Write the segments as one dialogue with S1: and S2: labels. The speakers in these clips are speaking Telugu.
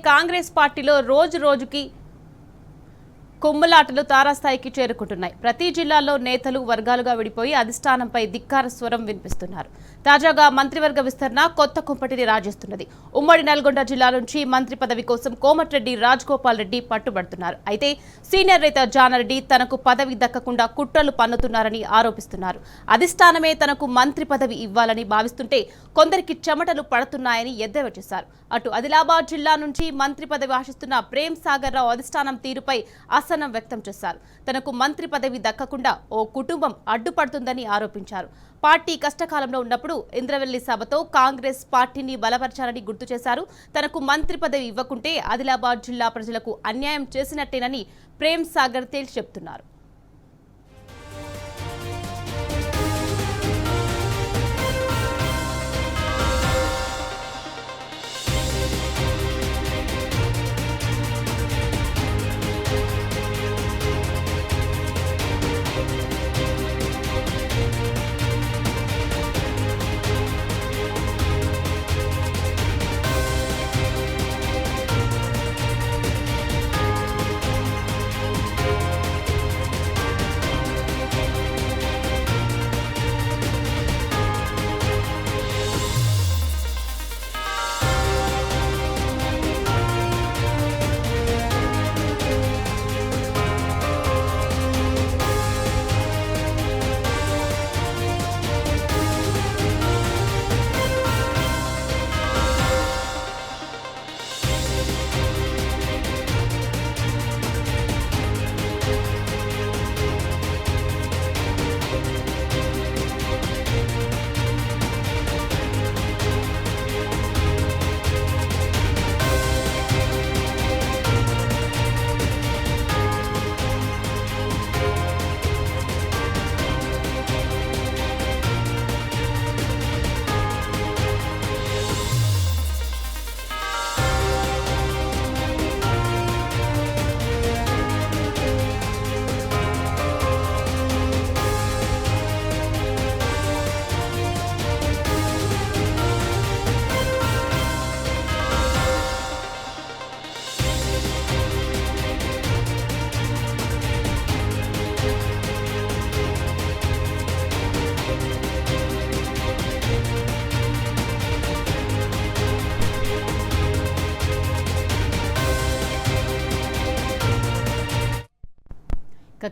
S1: కాంగ్రెస్ పార్టీలో రోజు రోజుకి కుమ్ములాటలు తారాస్థాయికి చేరుకుంటున్నాయి. ప్రతి జిల్లాలో నేతలు వర్గాలుగా విడిపోయి అధిష్టానంపై ధిక్కార స్వరం వినిపిస్తున్నారు. తాజాగా మంత్రివర్గ విస్తరణ కొత్త కుంపటిని రాజేస్తున్నది. ఉమ్మడి నల్గొండ జిల్లా నుంచి మంత్రి పదవి కోసం కోమటిరెడ్డి రాజగోపాల్ రెడ్డి పట్టుబడుతున్నారు. అయితే సీనియర్ నేత జానారెడ్డి తనకు పదవి దక్కకుండా కుట్రలు పన్నుతున్నారని ఆరోపిస్తున్నారు. అధిష్టానమే తనకు మంత్రి పదవి ఇవ్వాలని భావిస్తుంటే కొందరికి చెమటలు పడుతున్నాయని ఎద్దేవా చేశారు. అటు ఆదిలాబాద్ జిల్లా నుంచి మంత్రి పదవి ఆశిస్తున్న ప్రేమ్ సాగర్ రావు అధిష్టానం తీరుపై అసహనం వ్యక్తం చేశారు. తనకు మంత్రి పదవి దక్కకుండా ఓ కుటుంబం అడ్డుపడుతుందని ఆరోపించారు. పార్టీ కష్టకాలంలో ఉన్నప్పుడు ఇంద్రవెల్లి సభతో కాంగ్రెస్ పార్టీని బలపరచాలని గుర్తు చేశారు. తనకు మంత్రి పదవి ఇవ్వకుంటే ఆదిలాబాద్ జిల్లా ప్రజలకు అన్యాయం చేసినట్టేనని ప్రేమ్ సాగర్ తేల్చి చెప్తున్నారు.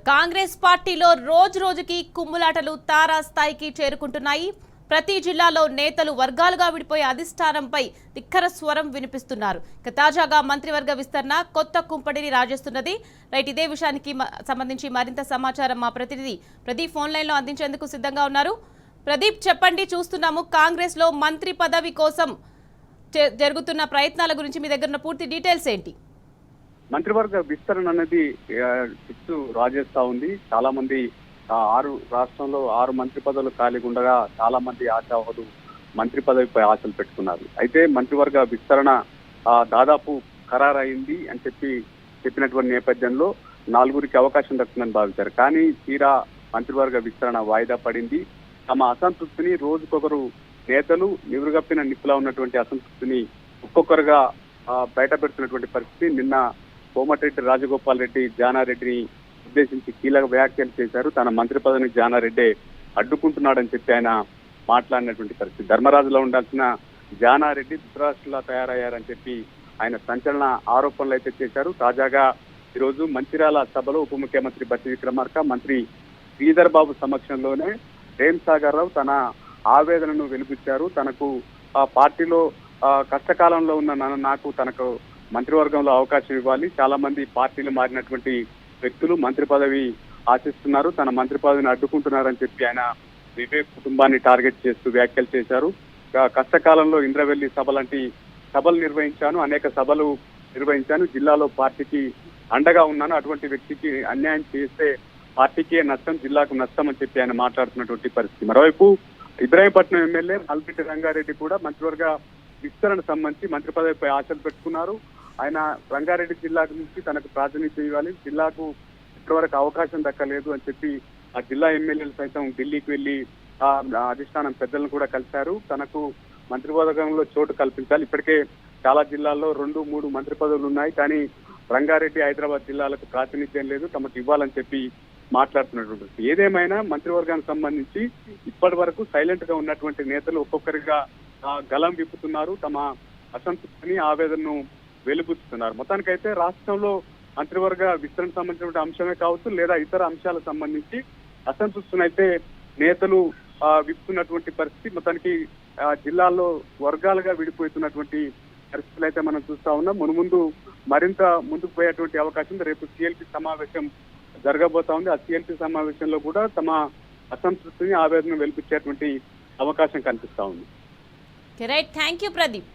S1: కాంగ్రెస్ పార్టీలో రోజు రోజుకి కుమ్ములాటలు తారాస్థాయికి చేరుకుంటున్నాయి. ప్రతి జిల్లాలో నేతలు వర్గాలుగా విడిపోయే అధిష్టానంపై ధిక్కర స్వరం వినిపిస్తున్నారు. తాజాగా మంత్రివర్గ విస్తరణ కొత్త కుంపటిని రాజేస్తున్నది. రైట్, ఇదే విషయానికి సంబంధించి మరింత సమాచారం మా ప్రతినిధి ప్రదీప్ ఫోన్ లైన్ లో అందించేందుకు సిద్ధంగా ఉన్నారు. ప్రదీప్, చెప్పండి. చూస్తున్నాము కాంగ్రెస్ లో మంత్రి పదవి కోసం జరుగుతున్న ప్రయత్నాల గురించి మీ దగ్గర ఉన్న పూర్తి డీటెయిల్స్ ఏంటి?
S2: మంత్రివర్గ విస్తరణ అనేది చిత్తు రాజేస్తా ఉంది. చాలా మంది 6 రాష్ట్రంలో 6 మంత్రి పదవులు ఖాళీగా ఉండగా చాలా మంది ఆశావాహులు మంత్రి పదవిపై ఆశలు పెట్టుకున్నారు. అయితే మంత్రివర్గ విస్తరణ దాదాపు ఖరారైంది అని చెప్పినటువంటి నేపథ్యంలో 4గురికి అవకాశం దక్కుతుందని భావించారు. కానీ తీరా మంత్రివర్గ విస్తరణ వాయిదా పడింది. తమ అసంతృప్తిని రోజుకొకరు నేతలు నివురుగప్పిన నిప్పులా ఉన్నటువంటి అసంతృప్తిని ఒక్కొక్కరుగా బయట పెడుతున్నటువంటి పరిస్థితి. నిన్న కోమటిరెడ్డి రాజగోపాల్ రెడ్డి జానారెడ్డిని ఉద్దేశించి కీలక వ్యాఖ్యలు చేశారు. తన మంత్రి పదవిని జానారెడ్డి అడ్డుకుంటున్నాడని చెప్పి ఆయన మాట్లాడినటువంటి పరిస్థితి. ధర్మరాజులో ఉండాల్సిన జానారెడ్డి ధృతరాష్ట్రంలా తయారయ్యారని చెప్పి ఆయన సంచలన ఆరోపణలు అయితే చేశారు. తాజాగా ఈరోజు మంచిర్యాల సభలో ఉప ముఖ్యమంత్రి బట్టి విక్రమార్క, మంత్రి శ్రీధర్ బాబు సమక్షంలోనే ప్రేమ్ సాగర్ రావు తన ఆవేదనను వెలిబుచ్చారు. తనకు పార్టీలో కష్టకాలంలో ఉన్న నాకు తనకు మంత్రివర్గంలో అవకాశం ఇవ్వాలి. చాలా మంది పార్టీలు మారినటువంటి వ్యక్తులు మంత్రి పదవి ఆశిస్తున్నారు, తన మంత్రి పదవిని అడ్డుకుంటున్నారని చెప్పి ఆయన వివేక్ కుటుంబాన్ని టార్గెట్ చేస్తూ వ్యాఖ్యలు చేశారు. కష్టకాలంలో ఇంద్రవెల్లి సభ లాంటి సభలు నిర్వహించాను, అనేక సభలు నిర్వహించాను, జిల్లాలో పార్టీకి అండగా ఉన్నాను. అటువంటి వ్యక్తికి అన్యాయం చేస్తే పార్టీకే నష్టం, జిల్లాకు నష్టం అని చెప్పి ఆయన మాట్లాడుతున్నటువంటి పరిస్థితి. మరోవైపు ఇబ్రాహీంపట్నం ఎమ్మెల్యే మల్పిటి రంగారెడ్డి కూడా మంత్రివర్గ విస్తరణ సంబంధించి మంత్రి పదవిపై ఆశలు పెట్టుకున్నారు. ఆయన రంగారెడ్డి జిల్లా నుంచి తనకు ప్రాతినిధ్యం ఇవ్వాలి, జిల్లాకు ఇప్పటివరకు అవకాశం దక్కలేదు అని చెప్పి ఆ జిల్లా ఎమ్మెల్యేలు సైతం ఢిల్లీకి వెళ్లి అధిష్టానం పెద్దలను కూడా కలిశారు. తనకు మంత్రివర్గంలో చోటు కల్పించాలి. ఇప్పటికే చాలా జిల్లాల్లో 2-3 మంత్రి పదవులు ఉన్నాయి, కానీ రంగారెడ్డి హైదరాబాద్ జిల్లాలకు ప్రాతినిధ్యం లేదు, తమకు ఇవ్వాలని చెప్పి మాట్లాడుతున్నటువంటి. ఏదేమైనా మంత్రివర్గానికి సంబంధించి ఇప్పటి వరకు సైలెంట్ గా ఉన్నటువంటి నేతలు ఒక్కొక్కరిగా గలం విప్పుతున్నారు, తమ అసంతృప్తిని ఆవేదనను వెలుబుచ్చుతున్నారు. మొత్తానికైతే రాష్ట్రంలో మంత్రివర్గ విస్తరణ సంబంధించిన అంశమే కావచ్చు లేదా ఇతర అంశాలకు సంబంధించి అసంతృప్తినైతే నేతలు విప్పుతున్నటువంటి పరిస్థితి. మొత్తానికి జిల్లాల్లో వర్గాలుగా విడిపోతున్నటువంటి పరిస్థితులు అయితే మనం చూస్తా ఉన్నాం. మున్ముందు మరింత ముందుకు పోయేటువంటి అవకాశం ఉంది. రేపు సిఎల్పి సమావేశం జరగబోతా ఉంది. ఆ సిఎల్పి సమావేశంలో కూడా తమ అసంతృప్తిని ఆవేదన వెలిపించేటువంటి అవకాశం కనిపిస్తా ఉంది.
S1: Right, thank you Pradeep.